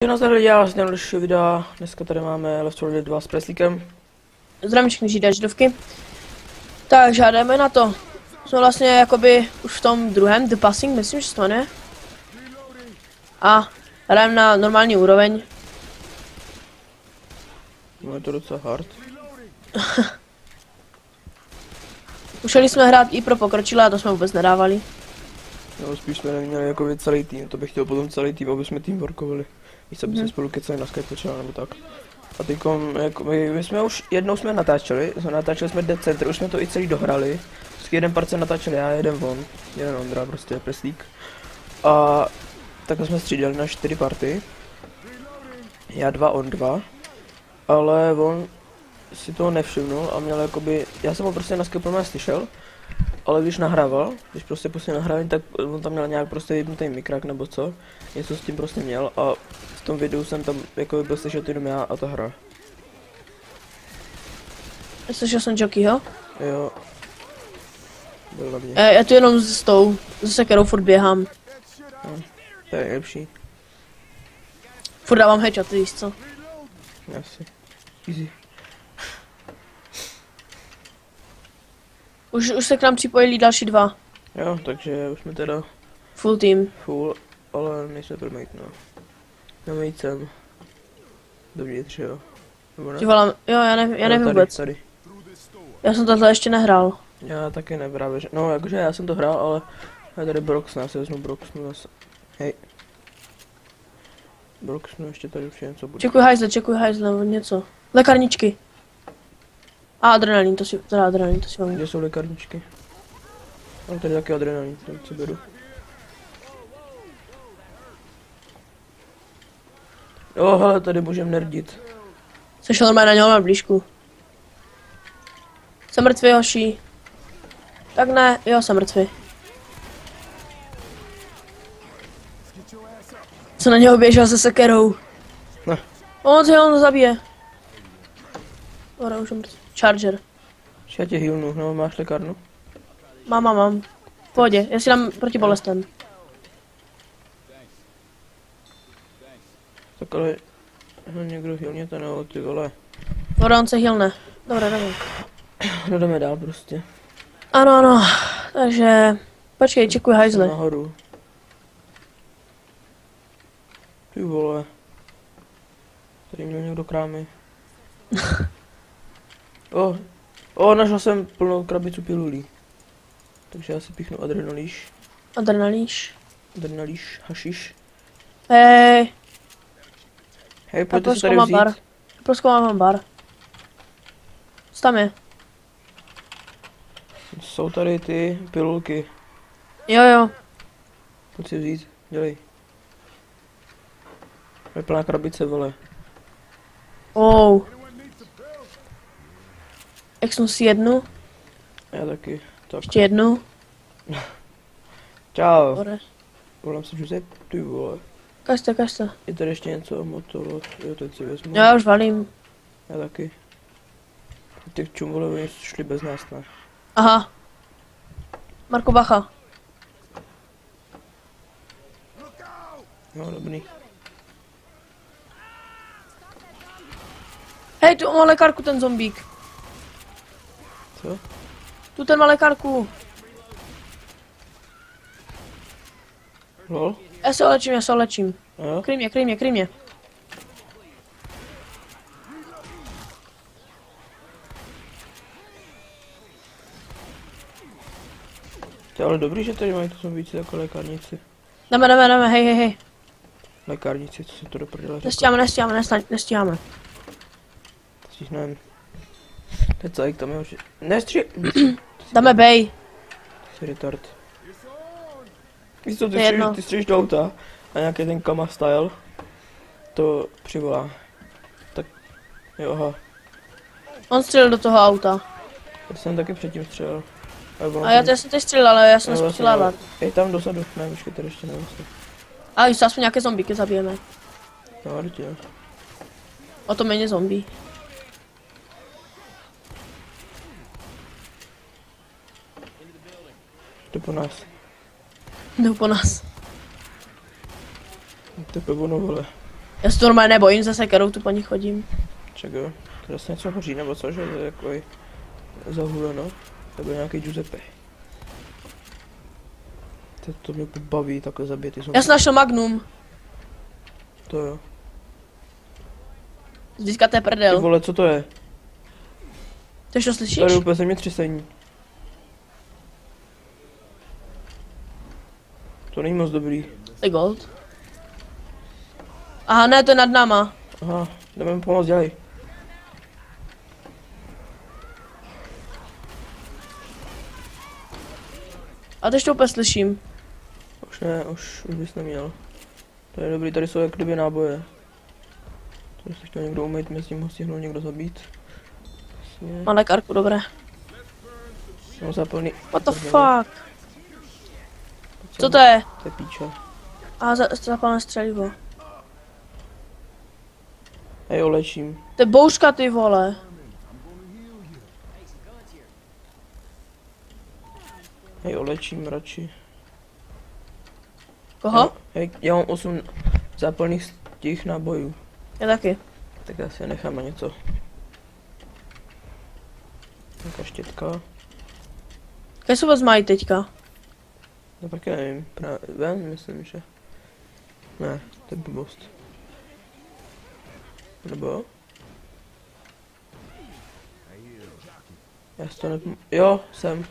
Nazdar lidi, já vlastně dalšího videa. Dneska tady máme Left 4 Dead 2 s Preslíkem. Zdravím všechny židovky. Takže jdeme na to. Jsme vlastně jakoby už v tom druhém The Passing, myslím, že se to jmenuje. A hrajeme na normální úroveň. No je to docela hard. Museli jsme hrát i pro pokročilé a to jsme vůbec nedávali. No spíš jsme neměli jako celý tým, to bych chtěl potom celý tým, aby jsme teamworkovali. Víš, aby jsme spolu kecali na Skype třeba nebo tak. A teďkom, jako my jsme už jednou natáčeli jsme Dead Center, už jsme to i celý dohrali. Vždycky jeden part jsem natáčel já, jeden on, jeden Ondra, prostě Preslík. A takhle jsme střídali na 4 party. Já 2, on 2. Ale on si toho nevšimnul a měl jakoby, já jsem ho prostě na Skype slyšel. Ale když nahrával, když prostě pustil nahrávání, tak on tam měl nějak prostě vypnutý mikrák nebo co. Něco s tím prostě měl a v tom videu jsem tam jako byl slyšet jenom já a ta hra. Slyšel jsem Jockeyho? Jo. Byl na mě. Já tu jenom s tou, se sekerou furt běhám. No, to je nejlepší. Furt dávám headshot, víš co? Asi. Easy. Už se k nám připojili další dva. Jo, takže už jsme teda Full team. full, ale nejsme pro mate, no. Na mate jsem dovnitř, jo. Nebo ne? Ty vole, jo, já nevím tady, vůbec. Tady. Já jsem tohle ještě nehrál. Já taky ne, právě, že, no jakože já jsem to hrál, ale já tady Broxna, já si vezmu Broxnu zase. Hej. Broxnu ještě tady už něco bude. Čekuj hajzle, nebo něco. Lékárničky. A adrenalin, to si mám. Kde jsou lékárničky? Mám tady taky adrenalin, ten co beru. Jo, hele, tady můžem nerdit. Sešel normálně na něho na blížku. Jsem mrtvý, hoší. Tak ne, jo, jsem mrtvý. Co na něho běžel se sekerou. Ne. On zabije. Dobrá, už je mrtvý. Charger. Já tě healnu, no, máš lékárnu? Mám. V pohodě, já si dám proti bolestem. Tak ale, no, někdo healněte, no, ty vole. Dobrá, on se healne. Dobrá. No jdeme dál prostě. Ano. Takže, počkej, čekuj hajzle. Nahoru. Ty vole. Tady měl někdo krámy. Našel jsem plnou krabicu pilulí. Takže já si píchnu Adrenalíš. hašiš. Hej, Hej, pojďte si tady vzít. Proskoumám bar. Co tam je? Jsou tady ty pilulky. Jo. Pojď si vzít, dělej. Je plná krabice, vole. Oh. Exnu si jednu, Já taky. Tak. ještě jednu. Čau. Dobré. Volám se Josep, ty vole. Kažte. Je tady ještě něco, motor, jo, ten si vezmu. Já už valím. Já taky. Těch čumvole, oni šli bez nás, ne? Aha. Marko bacha. No, dobrý. Hej, tu má lékárku ten zombík. Co? Tu ten má lékárku. Lol? Já se olečím. Jo? Kryj mě. To je ale dobrý, že tady mají to zombíci jako lékárnici. Jdeme, hej. Lékárnici, co se to do prdele řekl? Nestíháme. Stihneme. Teď co, jak tam je už... Dáme bej. Jsi retard. Víš co, To je jedno. ty stříš do auta a nějaký ten Kama style to přivolá. Tak, jo, aha. On střelil do toho auta. Já jsem taky předtím střelil. A já jsem teď střelil, ale já jsem nespřilávat. Je tam dosadu, ne, počkej, tady ještě nevím. A když aspoň nějaké zombíky zabijeme. No, určitě. O to méně zombí. To po nás. Jdu po nás. To je ono, vole. Já se to normálně nebojím, zase kerou tu po ní chodím. Čekaj, to zase něco hoří nebo co, že to je takový zahuleno. To byl nějaký Giuseppe. To mě pobaví takhle zabít ty Já jsem našel Magnum. To jo. Získat to je Ty prdel. vole, co to je? Tež to slyšíš? Tady úplně zemětřesení. To není moc dobrý. To je gold. Aha, ne, to je nad náma. Aha, jdeme mi pomoct, dělej. A teď to úplně slyším. Už ne, už bys neměl. To je dobrý, tady jsou jak kdyby náboje. Tady se chtěl někdo umýt, mezi tím ho stihnul někdo zabít. Jasně. Má lékárku, dobré. No zaplný. What the fuck? Co to je? To je píča. Aha, zapalné střelivo. Hej, olečím. To je bouřka, ty vole. Hej, olečím radši. Koho? No, hej, já mám 8 zápalných těch nábojů. Já taky. Tak já si nechám na něco. Nějaká štětka. Jaké se vás mají teďka? No taky nevím, právě myslím, že... Ne, to je blbost. Nebo? Já si to jo, jsem.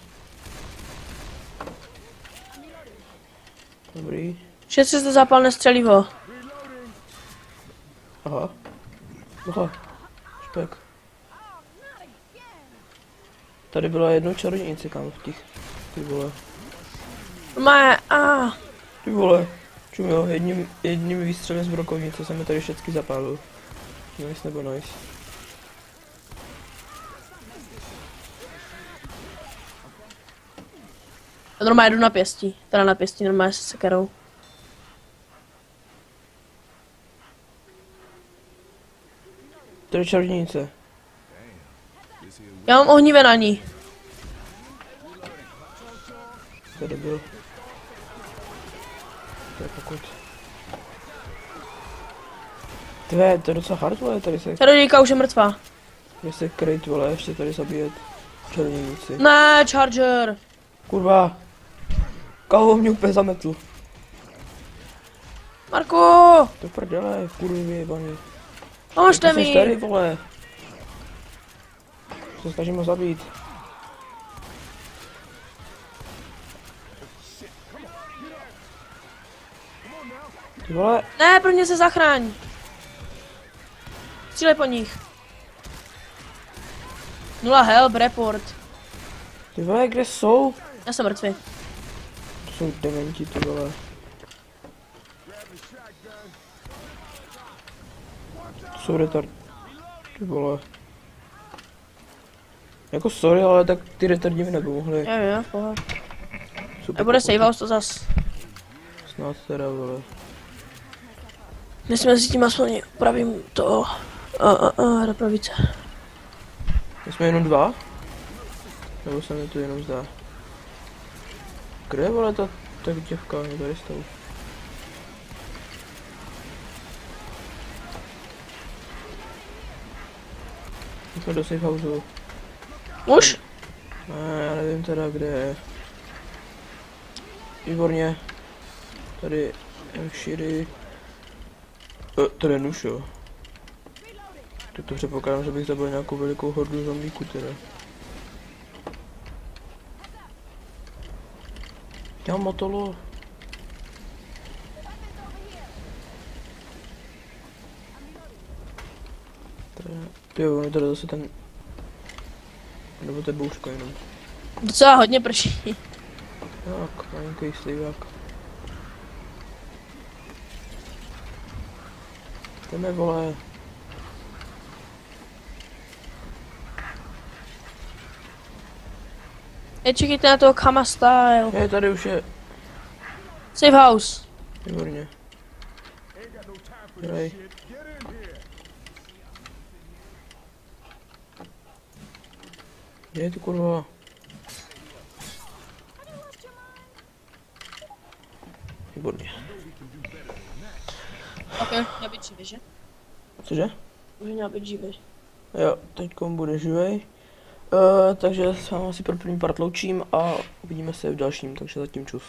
Dobrý. Šetři zde zápalné střelivo. Aha. Aha. Špek. Tady byla jednou čarodějnice, kam v těch. Ty vole. Ty vole. Čum jo, jedním výstřelem z brokovnice jsem mi tady všechny zapálil. Nice nebo nice. Já normálně jdu na pěstí. Teda na pěstí, normálně se sekerou. Tady čarodějnice. Já mám ohnivé na ní. Tady byl. To je pokud. Tvé, to je docela hard, vole, tady se... Čarodějka už je mrtvá. Tady se kryt, vole, ještě tady zabíjet čarodějnici. Ne, Charger. Kurva. Kávo mě úplně zametl. Marko! To prdele, kurvy vyjebaný. Pomožte Tady, mi. vole. Se snažím ho zabít. Ty vole, Ne, pro mě se zachraň. Střílej po nich. 0 help, report. ty vole, kde jsou? Já jsem mrtvý. To jsou dementi, ty vole. To jsou retard. Ty vole. Jako sorry, ale tak ty retardi mi nepomohli. Jo, pohod. Super Nebude kokoti. save house to zas. Snad teda, vole. Myslím, že si tím aspoň upravím to. Dopravit se. My jsme jenom 2? Nebo se mi to jenom zdá? Kde je, vole, ta děvka? No tady stavu. My jsme do safe houseu. Už? Ne, já nevím teda, kde je. Výborně. Tady M4. Tady je nůž, jo. Tak to předpokládám, že bych zabil nějakou velikou hordu zombíků teda. Já mám motolo. Ty jo, je tady zase ten... Nebo to je bouřka jenom. Docela hodně prší. Tak, malinký slivák. Jdeme, vole. Čekejte na toho Kama style. Je, tady už je. Safe house. Výborně. Dej. Kde je ty kurva? Výborně. Ok, měl být živý, že? Cože? Už měl být živý. Jo, teďkom bude živej. Takže s vámi asi pro první part loučím a uvidíme se v dalším, takže zatím čus.